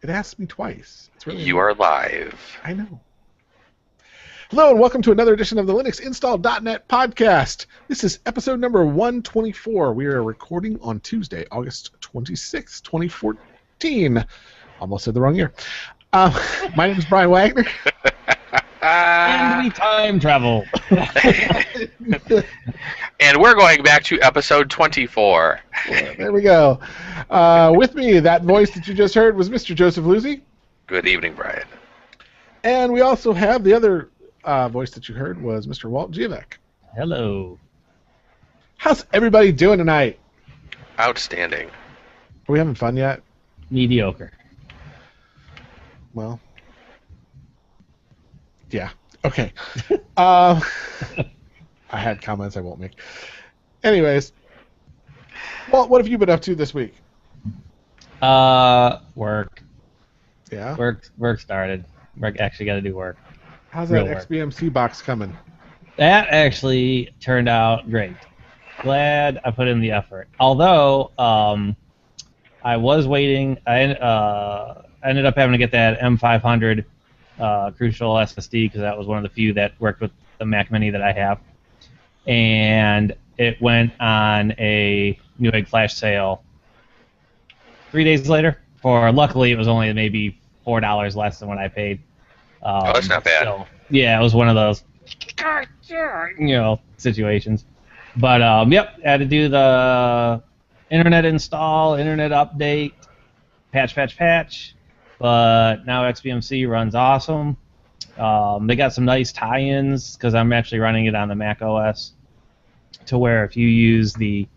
It asked me twice. It's really You are live. I know. Hello and welcome to another edition of the LinuxInstall.net podcast. This is episode number 124. We are recording on Tuesday, August 26th, 2014. Almost said the wrong year. My name is Brian Wagner. And we time travel. And we're going back to episode 24. There we go. With me, that voice that you just heard was Mr. Joseph Leuzzi. Good evening, Brian. And we also have the other voice that you heard was Mr. Walt Jevack. Hello. How's everybody doing tonight? Outstanding. Are we having fun yet? Mediocre. Well, yeah. Okay. I had comments I won't make. Anyways, Walt, what have you been up to this week? Work. Yeah? Work started. Work actually got to do work. How's Real that work. XBMC box coming? That actually turned out great. Glad I put in the effort. Although, I was waiting. I ended up having to get that M500 Crucial SSD because that was one of the few that worked with the Mac Mini that I have. And it went on a Newegg flash sale 3 days later. Luckily, it was only maybe $4 less than what I paid. Oh, that's not bad. So, yeah, it was one of those, situations. But yep, had to do the internet install, internet update, patch. But now XBMC runs awesome. They got some nice tie-ins because I'm actually running it on the Mac OS to where if you use the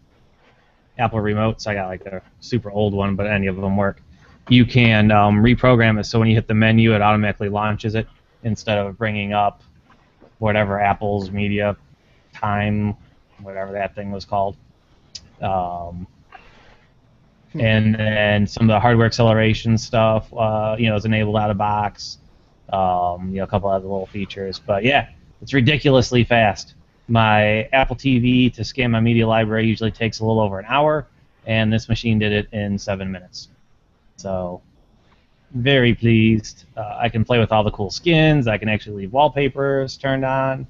Apple remotes, I got like a super old one, but any of them work, you can reprogram it so when you hit the menu, it automatically launches it instead of bringing up whatever Apple's media time, whatever that thing was called. And then some of the hardware acceleration stuff, is enabled out of box. A couple other little features, but yeah, it's ridiculously fast. My Apple TV to scan my media library usually takes a little over an hour, and this machine did it in 7 minutes. So, very pleased. I can play with all the cool skins. I can actually leave wallpapers turned on.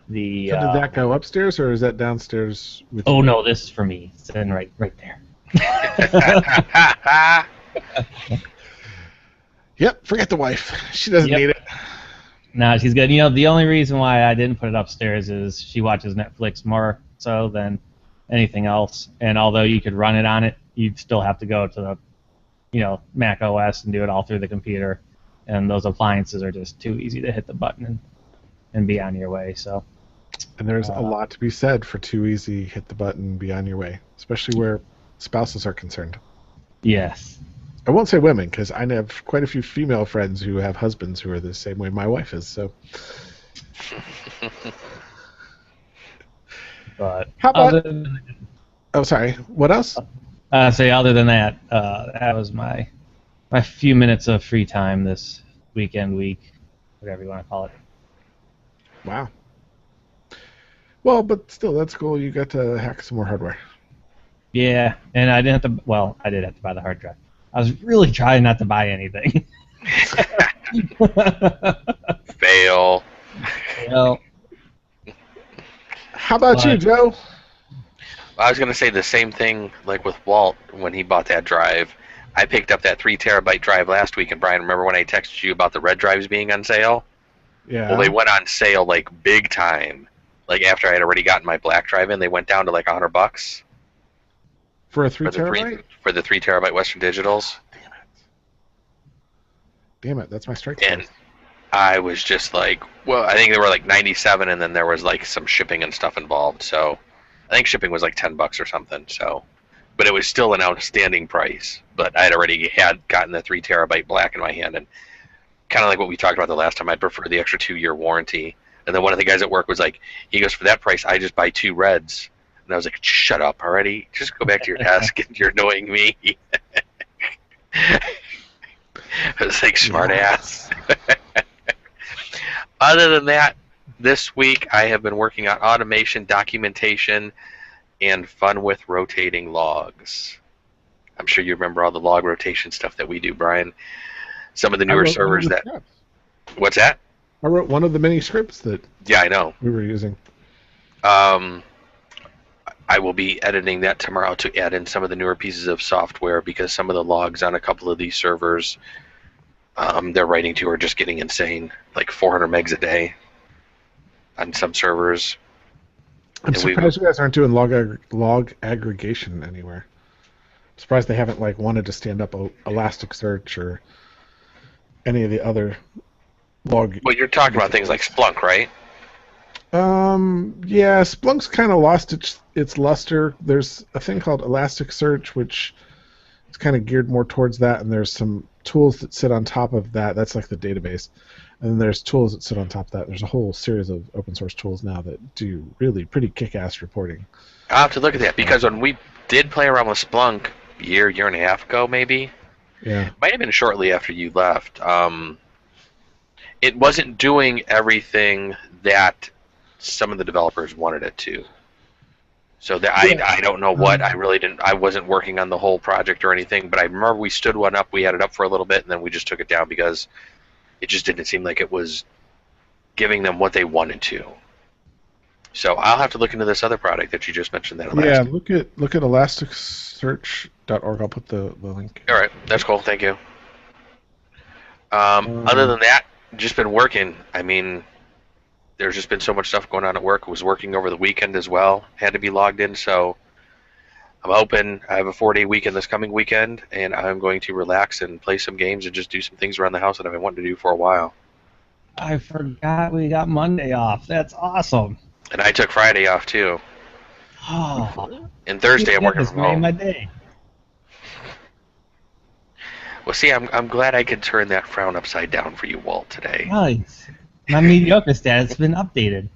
So did that go upstairs or is that downstairs? With Oh you? no, this is for me. It's sitting right there. Yep, forget the wife. She doesn't Yep. need it. No, she's good. The only reason why I didn't put it upstairs is she watches Netflix more so than anything else. And although you could run it on it, you'd still have to go to the, Mac OS and do it all through the computer. And those appliances are just too easy to hit the button and be on your way. So. And there's a lot to be said for too easy, hit the button, be on your way, especially where spouses are concerned. Yes. I won't say women, because I have quite a few female friends who have husbands who are the same way my wife is. So, But how about? other than, Oh, sorry. What else? other than that, that was my few minutes of free time this week, whatever you want to call it. Wow. Well, but still, that's cool. You got to hack some more hardware. Yeah, and I didn't have to. Well, I did have to buy the hard drive. I was really trying not to buy anything. Fail. Well, How about you, But- Joe? I was going to say the same thing like with Walt when he bought that drive. I picked up that 3 terabyte drive last week, and Brian, remember when I texted you about the red drives being on sale? Yeah. Well, they went on sale like big time. Like after I had already gotten my black drive in, they went down to like $100 For a 3 for the terabyte? for the 3 terabyte Western Digitals. Damn it, that's my strike And price. I was just like, well, I think they were like 97, and then there was like some shipping and stuff involved. So I think shipping was like $10 or something. So, but it was still an outstanding price. But I had already gotten the 3 terabyte black in my hand, and kind of like what we talked about the last time, I prefer the extra 2-year warranty. And then one of the guys at work was like, he goes, for that price, I just buy 2 reds. And I was like, shut up already. Just go back to your desk, and you're annoying me. I was like, smart ass. Other than that, this week I have been working on automation, documentation, and fun with rotating logs. I'm sure you remember all the log rotation stuff that we do, Brian. Some of the I newer wrote one of servers the that. scripts. What's that? I wrote one of the many scripts that Yeah, I know. we were using. I will be editing that tomorrow to add in some of the newer pieces of software because some of the logs on a couple of these servers they're writing to are just getting insane, like 400 megs a day on some servers. I'm surprised you guys aren't doing log aggregation anywhere. I'm surprised they haven't wanted to stand up elasticSearch or any of the other log. Well, you're talking about things like Splunk, right? Yeah, Splunk's kind of lost its luster. There's a thing called elasticSearch, which is kind of geared more towards that, and there's some tools that sit on top of that. That's like the database. And then there's tools that sit on top of that. There's a whole series of open source tools now that do really pretty kick-ass reporting. I'll have to look at that because when we did play around with Splunk year and a half ago, maybe, might have been shortly after you left, it wasn't doing everything that some of the developers wanted it to. So I don't know what. I really didn't. I wasn't working on the whole project or anything, but I remember we stood one up. We had it up for a little bit, and then we just took it down because it just didn't seem like it was giving them what they wanted to. So I'll have to look into this other product that you just mentioned. That yeah, look at elasticsearch.org. I'll put the link. All right, that's cool. Thank you. Other than that, just been working. I mean, there's just been so much stuff going on at work. I was working over the weekend as well. Had to be logged in, so I'm open. I have a 4-day weekend this coming weekend, and I'm going to relax and play some games and just do some things around the house that I've been wanting to do for a while. I forgot we got Monday off. That's awesome. And I took Friday off too. Oh, And Thursday I'm working this from made home. my day. Well, see, I'm glad I could turn that frown upside down for you, Walt, today. Nice. My mediocre status has been updated.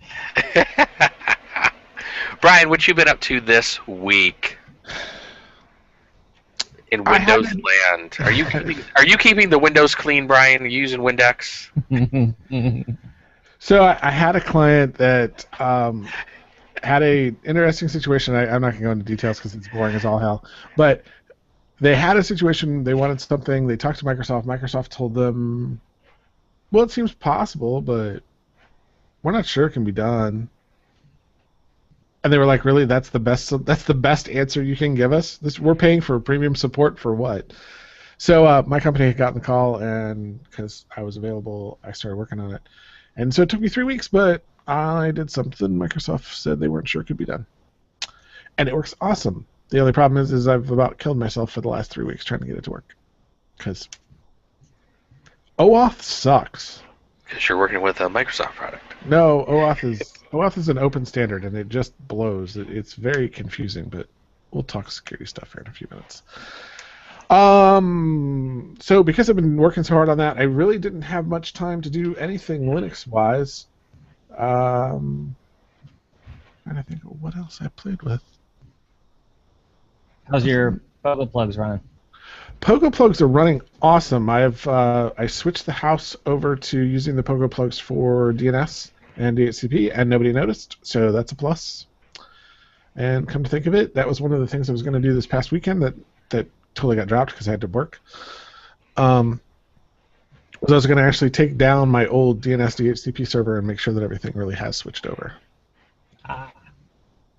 Brian, what you been up to this week in Windows land? Are you keeping the Windows clean, Brian? Are you using Windex? So I had a client that had a interesting situation. I'm not going to go into details because it's boring as all hell. But they had a situation. They wanted something. They talked to Microsoft. Microsoft told them, well, it seems possible, but we're not sure it can be done. And they were like, really? That's the best answer you can give us? We're paying for premium support for what? So my company had gotten the call, and because I was available, I started working on it. And so it took me 3 weeks, but I did something Microsoft said they weren't sure it could be done. And it works awesome. The only problem is I've about killed myself for the last 3 weeks trying to get it to work. Because OAuth sucks. Because you're working with a Microsoft product. No, OAuth is an open standard, and it just blows. It's very confusing, but we'll talk security stuff here in a few minutes. So because I've been working so hard on that, I really didn't have much time to do anything Linux-wise. Trying to think of what else I played with. How's your Pogo plugs running? Pogo plugs are running awesome. I switched the house over to using the Pogo plugs for DNS and DHCP, and nobody noticed, so that's a plus. And come to think of it, that was one of the things I was going to do this past weekend that totally got dropped because I had to work. I was going to actually take down my old DNS DHCP server and make sure that everything really has switched over.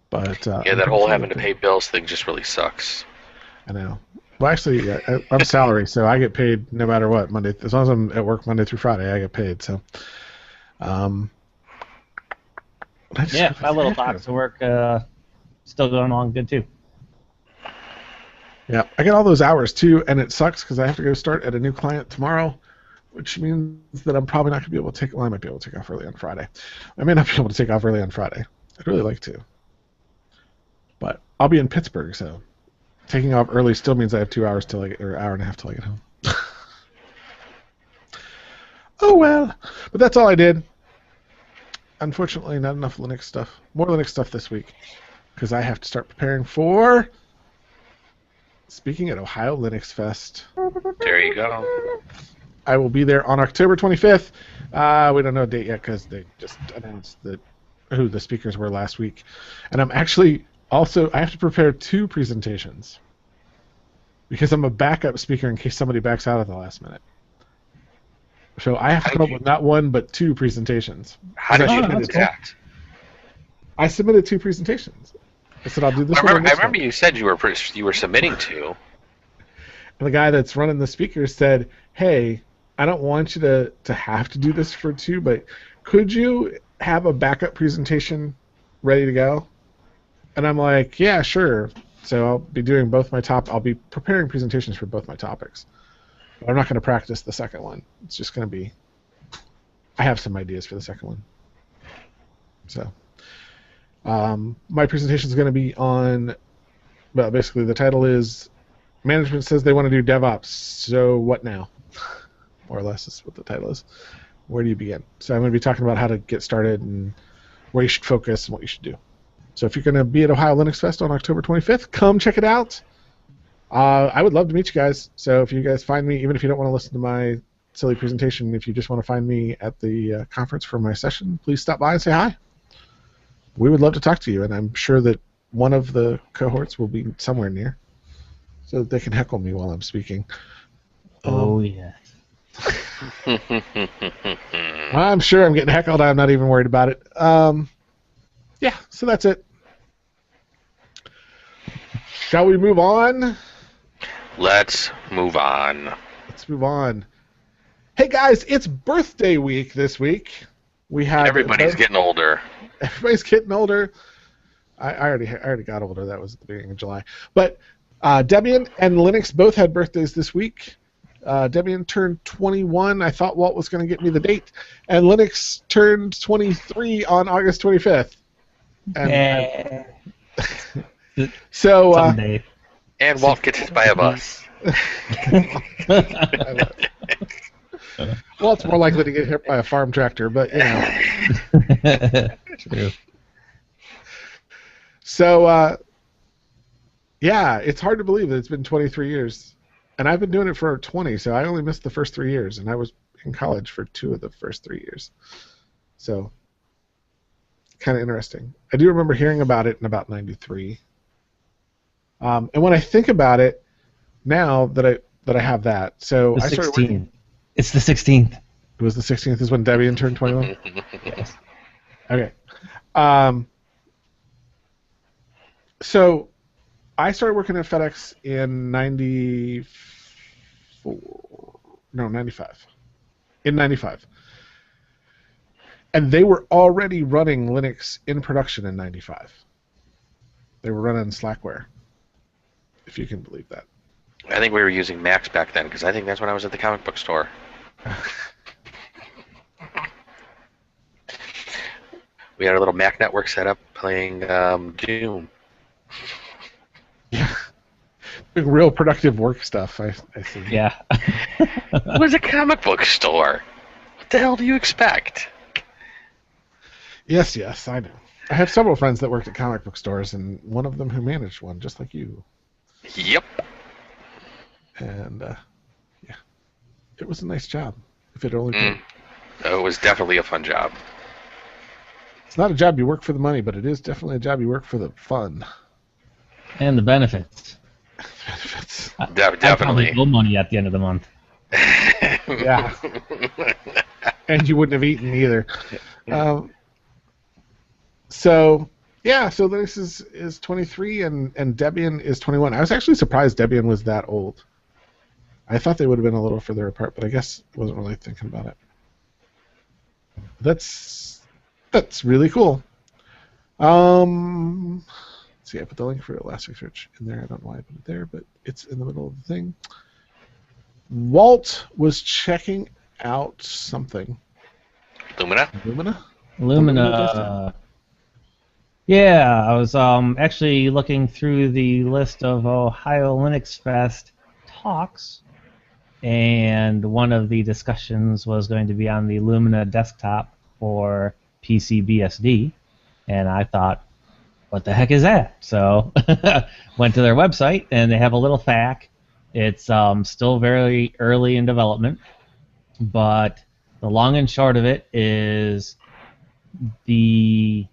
But yeah, that whole having to pay bills thing just really sucks. I know. Well, actually, I'm salary, so I get paid no matter what. Monday, as long as I'm at work Monday through Friday, I get paid. So, yeah, my little box of work still going on good too. Yeah, I get all those hours too, and it sucks because I have to go start at a new client tomorrow, which means that I'm probably not going to be able to take. Well, I might be able to take off early on Friday. I may not be able to take off early on Friday. I'd really like to, but I'll be in Pittsburgh, so taking off early still means I have 2 hours till or hour and a half till I get home. Oh well, but that's all I did. Unfortunately, not enough Linux stuff. More Linux stuff this week because I have to start preparing for speaking at Ohio Linux Fest. There you go. I will be there on October 25th. We don't know a date yet because they just announced who the speakers were last week. And I'm actually I have to prepare 2 presentations. because I'm a backup speaker in case somebody backs out at the last minute. So I have to come up with not one but 2 presentations. How did you do that's that? I submitted 2 presentations. I said I'll do this one. I remember you said you were submitting 2. And the guy that's running the speaker said, "Hey, I don't want you to have to do this for 2, but could you have a backup presentation ready to go?" And I'm like, "Yeah, sure." So I'll be doing both I'll be preparing presentations for both my topics. But I'm not going to practice the second one. It's just going to be, I have some ideas for the second one. So my presentation is going to be on, well, basically the title is, management says they want to do DevOps, so what now? More or less is what the title is. Where do you begin? So I'm going to be talking about how to get started and where you should focus and what you should do. So if you're going to be at Ohio Linux Fest on October 25th, come check it out. I would love to meet you guys. So if you guys find me, even if you don't want to listen to my silly presentation, if you just want to find me at the conference for my session, please stop by and say hi. We would love to talk to you, and I'm sure that one of the cohorts will be somewhere near, so that they can heckle me while I'm speaking. Oh, yes. I'm sure I'm getting heckled. I'm not even worried about it. Yeah, so that's it. Shall we move on? Let's move on. Let's move on. Hey guys, it's birthday week this week. We have Everybody's getting older. Everybody's getting older. I already got older. That was at the beginning of July. But Debian and Linux both had birthdays this week. Debian turned 21. I thought Walt was going to get me the date. And Linux turned 23 on August 25th. And so. Someday. And Walt gets hit by a bus. Well, it's more likely to get hit by a farm tractor, but you know. True. So, yeah, it's hard to believe that it's been 23 years. And I've been doing it for 20, so I only missed the first 3 years, and I was in college for 2 of the first 3 years. So, kind of interesting. I do remember hearing about it in about 93. And when I think about it, now that I have that, so The I started 16th. It's the 16th. It was the 16th is when Debian turned 21? Yes. Okay. So I started working at FedEx in 95. In 95. And they were already running Linux in production in 95. They were running Slackware, if you can believe that. I think we were using Macs back then, because I think that's when I was at the comic book store. We had a little Mac network set up playing Doom. Yeah. Real productive work stuff, I see. Yeah. It was a comic book store. What the hell do you expect? Yes, I know. I have several friends that worked at comic book stores, and one of them who managed one, just like you. Yep. And, yeah. It was a nice job, if it only paid. It was definitely a fun job. It's not a job you work for the money, but it is definitely a job you work for the fun. And the benefits. Benefits. Definitely. No money at the end of the month. Yeah. And you wouldn't have eaten either. So Linux is 23 and Debian is 21. I was actually surprised Debian was that old. I thought they would have been a little further apart, but I guess I wasn't really thinking about it. That's really cool. Let's see, I put the link for elasticSearch in there. I don't know why I put it there, but it's in the middle of the thing. Walt was checking out something. Lumina? Lumina. Yeah, I was actually looking through the list of Ohio Linux Fest talks, and one of the discussions was going to be on the Lumina Desktop for PCBSD, and I thought, what the heck is that? So went to their website, and they have a little FAQ. It's still very early in development, but the long and short of it is the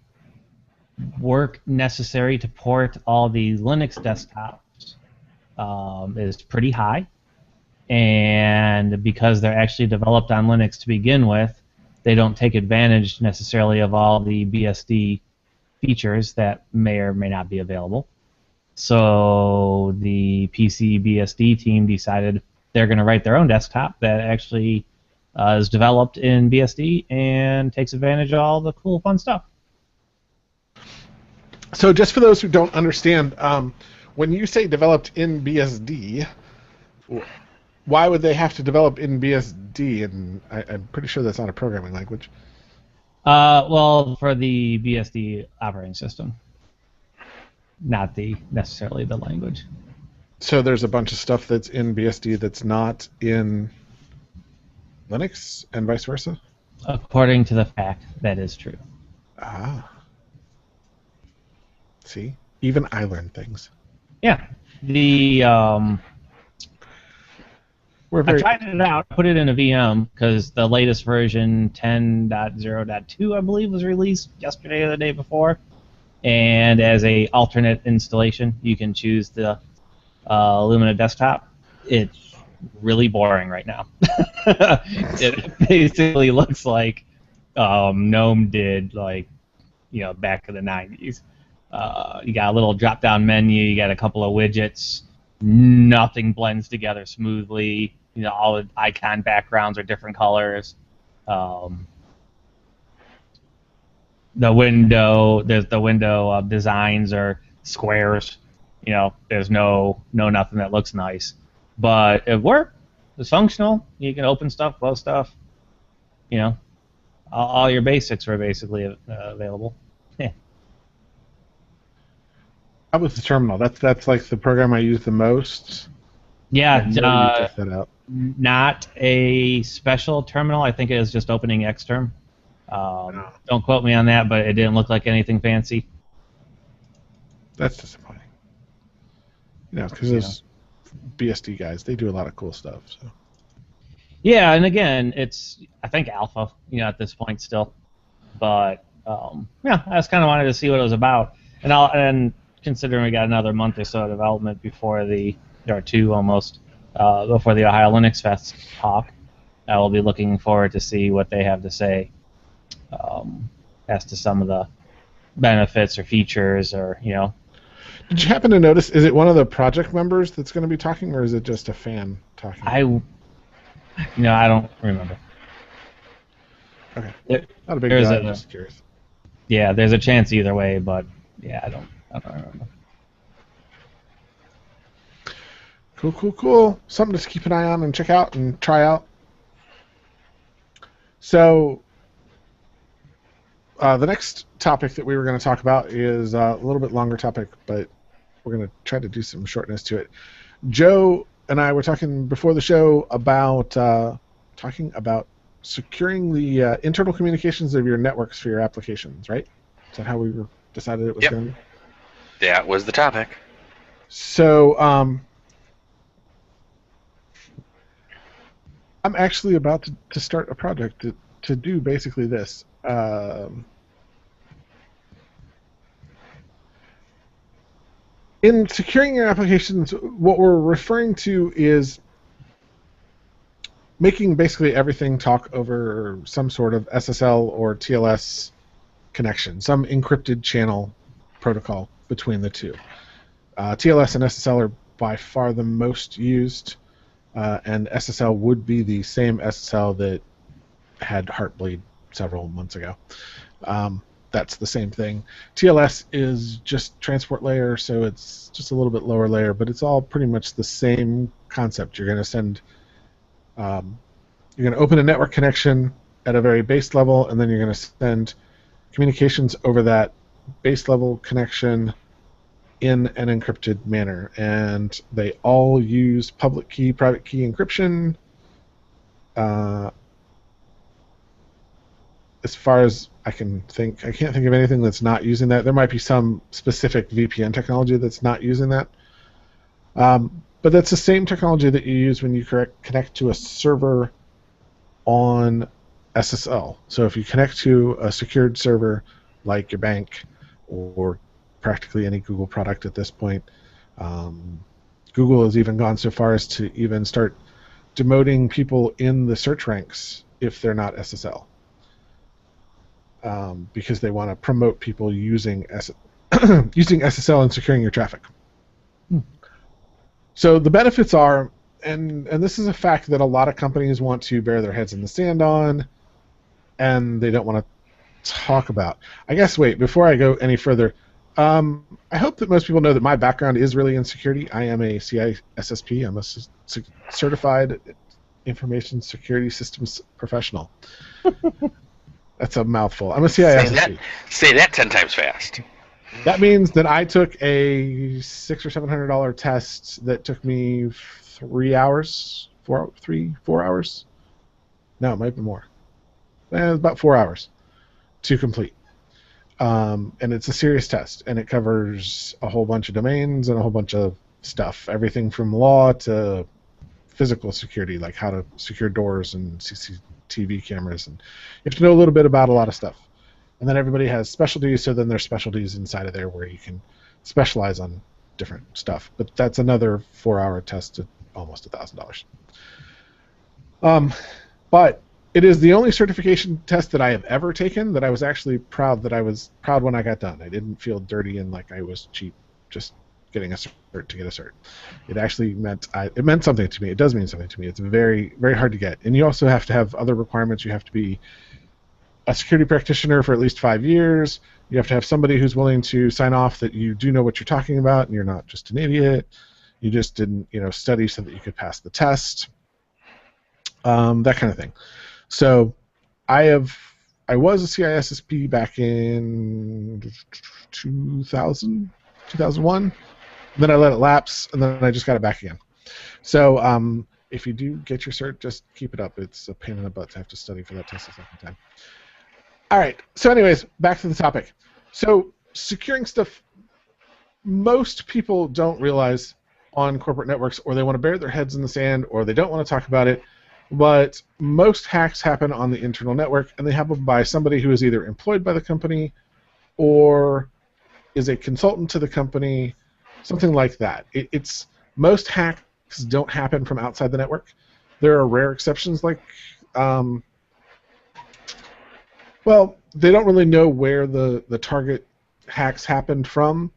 work necessary to port all the Linux desktops is pretty high. And because they're actually developed on Linux to begin with, they don't take advantage necessarily of all the BSD features that may or may not be available. So the PC BSD team decided they're going to write their own desktop that actually is developed in BSD and takes advantage of all the cool, fun stuff. So just for those who don't understand, when you say developed in BSD, why would they have to develop in BSD? And I'm pretty sure that's not a programming language. Well, for the BSD operating system, not necessarily the language. So there's a bunch of stuff that's in BSD that's not in Linux, and vice versa? According to the fact, that is true. Ah. See? Even I learn things. Yeah. I tried it out, put it in a VM, because the latest version 10.0.2, I believe, was released yesterday or the day before. And as a alternate installation, you can choose the Lumina Desktop. It's really boring right now. It basically looks like GNOME did, like, back in the 90s. You got a little drop-down menu. You got a couple of widgets. Nothing blends together smoothly. All the icon backgrounds are different colors. The window designs are squares. There's no nothing that looks nice, but it worked. It's functional. You can open stuff, close stuff. All your basics were basically available. Yeah. How about the terminal? That's like the program I use the most. Yeah, you test that out. Not a special terminal. I think it was just opening Xterm. No. Don't quote me on that, but it didn't look like anything fancy. That's disappointing. Because those BSD guys, they do a lot of cool stuff. So. Yeah, and again, it's, I think, alpha, at this point still. But I just kind of wanted to see what it was about, and considering we got another month or so of development before or two almost, before the Ohio Linux Fest talk, I will be looking forward to see what they have to say as to some of the benefits or features, or Did you happen to notice? Is it one of the project members that's going to be talking, or is it just a fan talking? I don't remember. Okay. Not a big deal. I'm just curious. Yeah, there's a chance either way, but yeah, I don't remember. Cool. Something to keep an eye on and check out and try out. So, the next topic that we were going to talk about is a little bit longer topic, but we're going to try to do some shortness to it. Joe and I were talking before the show about securing the internal communications of your networks for your applications, right? Is that how we decided it was going to be? That was the topic. So, I'm actually about to start a project to do basically this. In securing your applications, what we're referring to is making basically everything talk over some sort of SSL or TLS connection, some encrypted channel protocol between the two. TLS and SSL are by far the most used, and SSL would be the same SSL that had Heartbleed several months ago. That's the same thing. TLS is just transport layer, so it's just a little bit lower layer, but it's all pretty much the same concept. You're going to send, you're going to open a network connection at a very base level, and then you're going to send communications over that base level connection in an encrypted manner. And they all use public key, private key encryption. As far as I can't think of anything that's not using that. There might be some specific VPN technology that's not using that. But that's the same technology that you use when you connect to a server on SSL. So if you connect to a secured server like your bank or practically any Google product at this point, Google has even gone so far as to even start demoting people in the search ranks if they're not SSL, because they want to promote people using using SSL and securing your traffic. So the benefits are, and this is a fact that a lot of companies want to bury their heads in the sand on, and they don't want to talk about. I guess, wait, before I go any further, I hope that most people know that my background is really in security. I am a CISSP. I'm a certified information security systems professional. That's a mouthful. I'm a CISSP. Say that 10 times fast. That means that I took a $600 or $700 test that took me 3 hours, 4 hours. No, it might be more. About 4 hours to complete. And it's a serious test, and it covers a whole bunch of domains and a whole bunch of stuff, everything from law to physical security, like how to secure doors and CCTV cameras, and you have to know a little bit about a lot of stuff. And then everybody has specialties, so then there's specialties inside of there where you can specialize on different stuff. But that's another 4-hour test at almost $1,000. But it is the only certification test that I have ever taken that I was actually proud when I got done. I didn't feel dirty and like I was cheap just getting a cert to get a cert. It actually meant something to me. It does mean something to me. It's very, very hard to get. And you also have to have other requirements. You have to be a security practitioner for at least 5 years. You have to have somebody who's willing to sign off that you do know what you're talking about and you're not just an idiot. You just didn't, study so that you could pass the test. That kind of thing. So I was a CISSP back in 2001. Then I let it lapse, and then I just got it back again. So if you do get your cert, just keep it up. It's a pain in the butt to have to study for that test a second time. All right. So anyways, back to the topic. So securing stuff, most people don't realize on corporate networks, or they want to bury their heads in the sand, or they don't want to talk about it. But most hacks happen on the internal network, and they happen by somebody who is either employed by the company or is a consultant to the company, something like that. Most hacks don't happen from outside the network. There are rare exceptions, like, they don't really know where the target hacks happened from.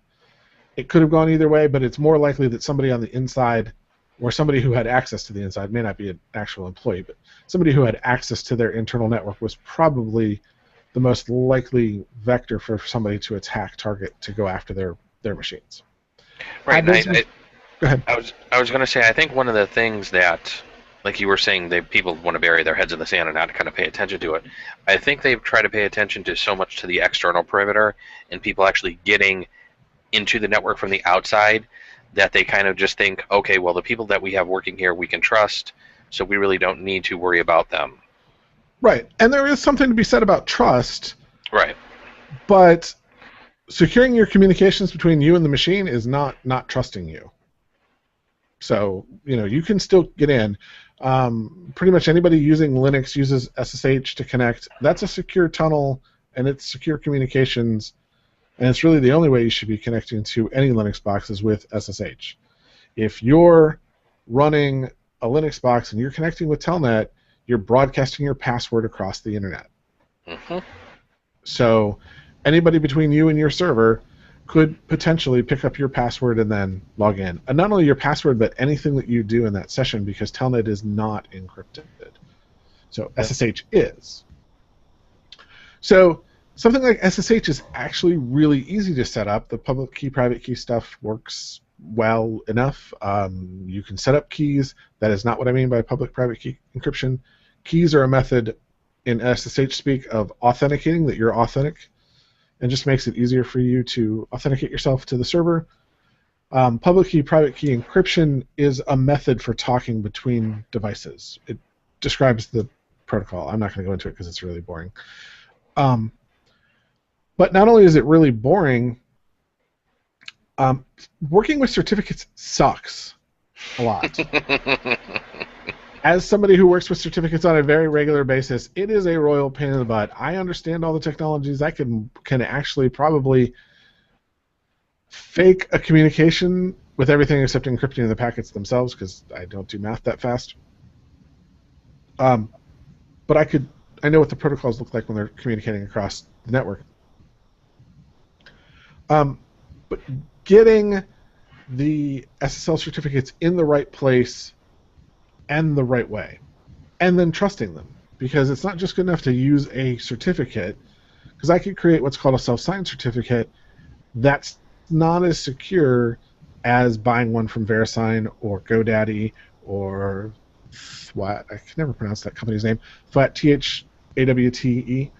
It could have gone either way, but it's more likely that somebody on the inside, or somebody who had access to the inside, may not be an actual employee, but somebody who had access to their internal network was probably the most likely vector for somebody to attack target to go after their machines. Right. Go ahead. I was going to say, I think one of the things that, like you were saying, people want to bury their heads in the sand and not kind of pay attention to it. I think they try to pay attention to so much to the external perimeter and people actually getting into the network from the outside that they kind of just think, okay, well, the people that we have working here we can trust, so we really don't need to worry about them. Right. And there is something to be said about trust. Right. But securing your communications between you and the machine is not trusting you. So, you can still get in. Pretty much anybody using Linux uses SSH to connect. That's a secure tunnel, and it's secure communications, and it's really the only way you should be connecting to any Linux box is with SSH. If you're running a Linux box and you're connecting with Telnet, you're broadcasting your password across the internet. Mm-hmm. So anybody between you and your server could potentially pick up your password and then log in. And not only your password, but anything that you do in that session, because Telnet is not encrypted. So SSH is. So something like SSH is actually really easy to set up. The public key, private key stuff works well enough. You can set up keys. That is not what I mean by public private key encryption. Keys are a method in SSH speak of authenticating that you're authentic, and just makes it easier for you to authenticate yourself to the server. Public key, private key encryption is a method for talking between devices. It describes the protocol. I'm not going to go into it because it's really boring. But not only is it really boring, working with certificates sucks a lot. As somebody who works with certificates on a very regular basis, it is a royal pain in the butt. I understand all the technologies. I can actually probably fake a communication with everything except encrypting the packets themselves, because I don't do math that fast. But I know what the protocols look like when they're communicating across the network. But getting the SSL certificates in the right place and the right way, and then trusting them, because it's not just good enough to use a certificate, because I could create what's called a self-signed certificate that's not as secure as buying one from VeriSign or GoDaddy or what, I can never pronounce that company's name, Thwate, T-H-A-W-T-E.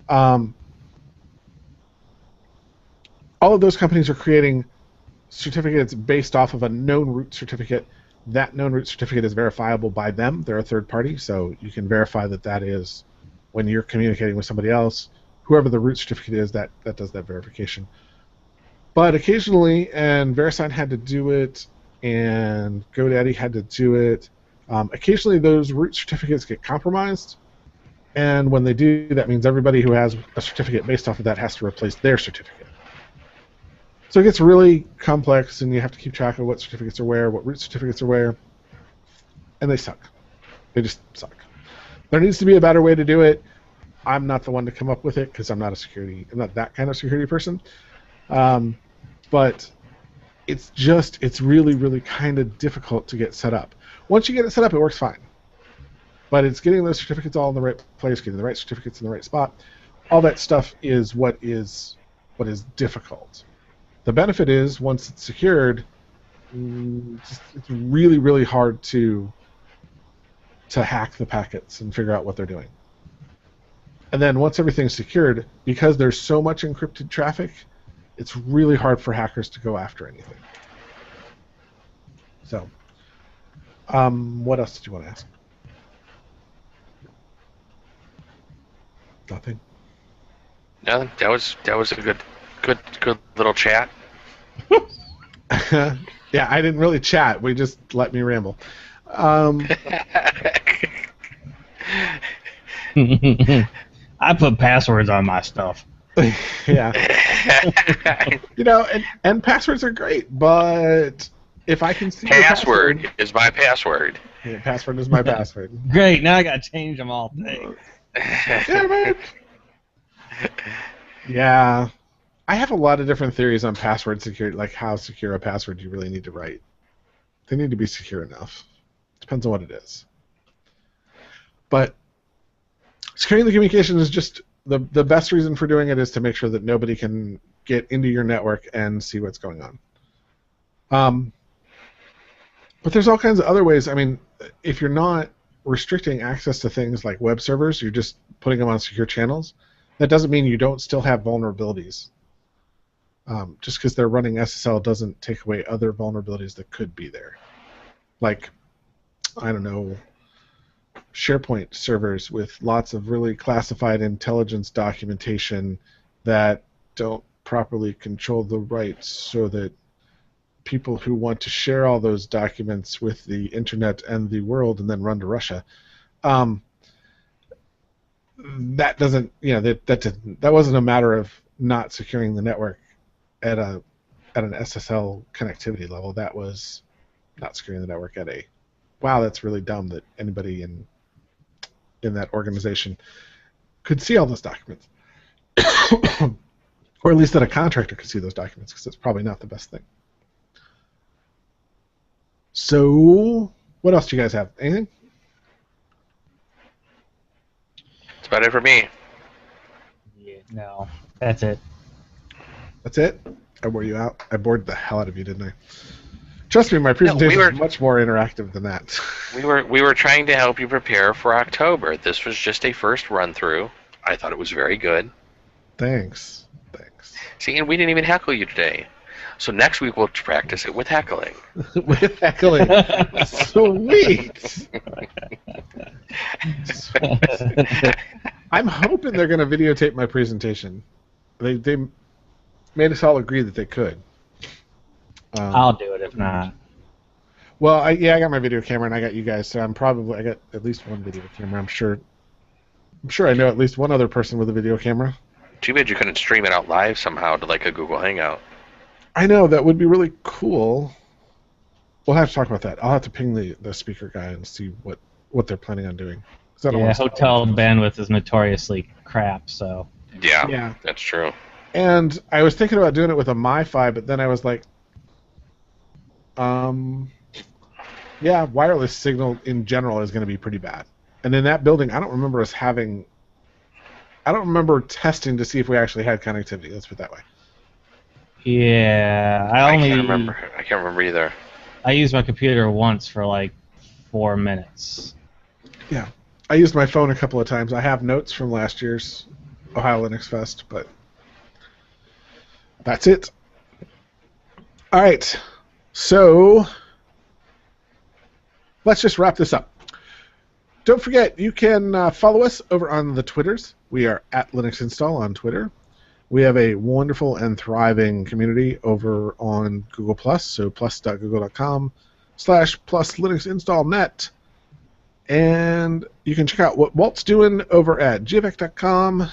All of those companies are creating certificates based off of a known root certificate. That known root certificate is verifiable by them. They're a third party, so you can verify that is, when you're communicating with somebody else, whoever the root certificate is, that does that verification. But occasionally, and VeriSign had to do it, and GoDaddy had to do it, occasionally those root certificates get compromised, and when they do, that means everybody who has a certificate based off of that has to replace their certificate. So it gets really complex, and you have to keep track of what certificates are where, what root certificates are where, and they suck. They just suck. There needs to be a better way to do it. I'm not the one to come up with it, because I'm not that kind of security person. But it's really, really kind of difficult to get set up. Once you get it set up, it works fine. But it's getting those certificates all in the right place, getting the right certificates in the right spot. All that stuff is what is difficult. The benefit is, once it's secured, it's really, really hard to hack the packets and figure out what they're doing. And then once everything's secured, because there's so much encrypted traffic, it's really hard for hackers to go after anything. So, what else did you want to ask? Nothing. No, that was a good little chat. Yeah, I didn't really chat. We just let me ramble. I put passwords on my stuff. Yeah. And passwords are great, but if I can see password is my password. Yeah, password is my password. Great, now I gotta change them all day. Damn it. Yeah. I have a lot of different theories on password security, like how secure a password you really need to write. They need to be secure enough. Depends on what it is. But securing the communication is just the best reason for doing it is to make sure that nobody can get into your network and see what's going on. But there's all kinds of other ways. I mean, if you're not restricting access to things like web servers, you're just putting them on secure channels. That doesn't mean you don't still have vulnerabilities. Just because they're running SSL doesn't take away other vulnerabilities that could be there. Like, I don't know, SharePoint servers with lots of really classified intelligence documentation that don't properly control the rights, so that people who want to share all those documents with the internet and the world and then run to Russia, that doesn't, that wasn't a matter of not securing the network at an SSL connectivity level. That was not securing the network at a, wow, that's really dumb that anybody in that organization could see all those documents. Or at least that a contractor could see those documents, because it's probably not the best thing. So, what else do you guys have? Anything? That's about it for me. Yeah, no, that's it. That's it? Or were you out? I bored the hell out of you, didn't I? Trust me, my presentation is much more interactive than that. We were trying to help you prepare for October. This was just a first run through. I thought it was very good. Thanks. See, and we didn't even heckle you today. So next week we'll practice it with heckling. With heckling. Sweet. I'm hoping they're going to videotape my presentation. They made us all agree that they could. I'll do it if not. Well, I got my video camera and I got you guys, so I got at least one video camera. I'm sure I know at least one other person with a video camera. Too bad you couldn't stream it out live somehow to like a Google Hangout. I know, that would be really cool. We'll have to talk about that. I'll have to ping the speaker guy and see what they're planning on doing. Yeah, hotel bandwidth is notoriously crap, so. Yeah, that's true. And I was thinking about doing it with a MiFi, but then I was like, yeah, wireless signal in general is going to be pretty bad. And in that building, I don't remember testing to see if we actually had connectivity. Let's put it that way. Yeah, I can't remember either. I used my computer once for like 4 minutes. Yeah. I used my phone a couple of times. I have notes from last year's Ohio Linux Fest, but that's it. All right. So let's just wrap this up. Don't forget, you can follow us over on the Twitters. We are at Linux Install on Twitter. We have a wonderful and thriving community over on Google+, so plus.google.com/+LinuxInstallNet. And you can check out what Walt's doing over at Jevack.com,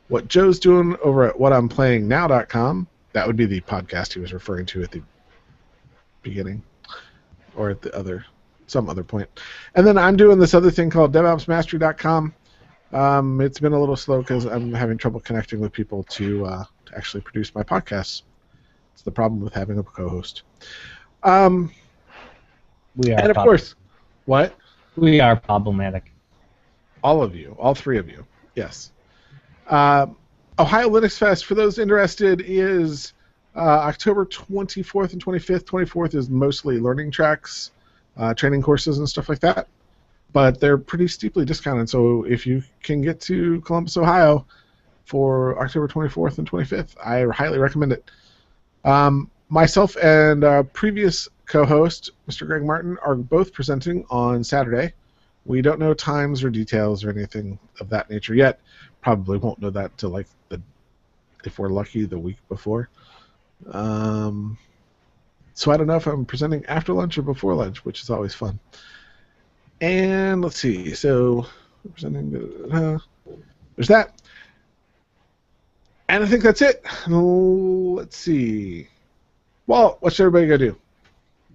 what Joe's doing over at whatimplayingnow.com. That would be the podcast he was referring to at the beginning, or at some other point. And then I'm doing this other thing called DevOpsMastery.com. It's been a little slow because I'm having trouble connecting with people to actually produce my podcasts. It's the problem with having a co-host. We are. And of course, what? We are problematic. All of you, all three of you, yes. Ohio Linux Fest, for those interested, is October 24th and 25th. 24th is mostly learning tracks, training courses and stuff like that. But they're pretty steeply discounted, so if you can get to Columbus, Ohio for October 24th and 25th, I highly recommend it. Myself and previous co-host, Mr. Greg Martin, are both presenting on Saturday. We don't know times or details or anything of that nature yet. Probably won't know that till if we're lucky, the week before. So I don't know if I'm presenting after lunch or before lunch, which is always fun. And let's see. So presenting. There's that. And I think that's it. Let's see. Walt, what should everybody go do?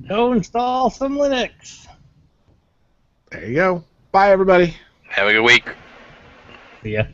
Go install some Linux. There you go. Bye, everybody. Have a good week. See ya.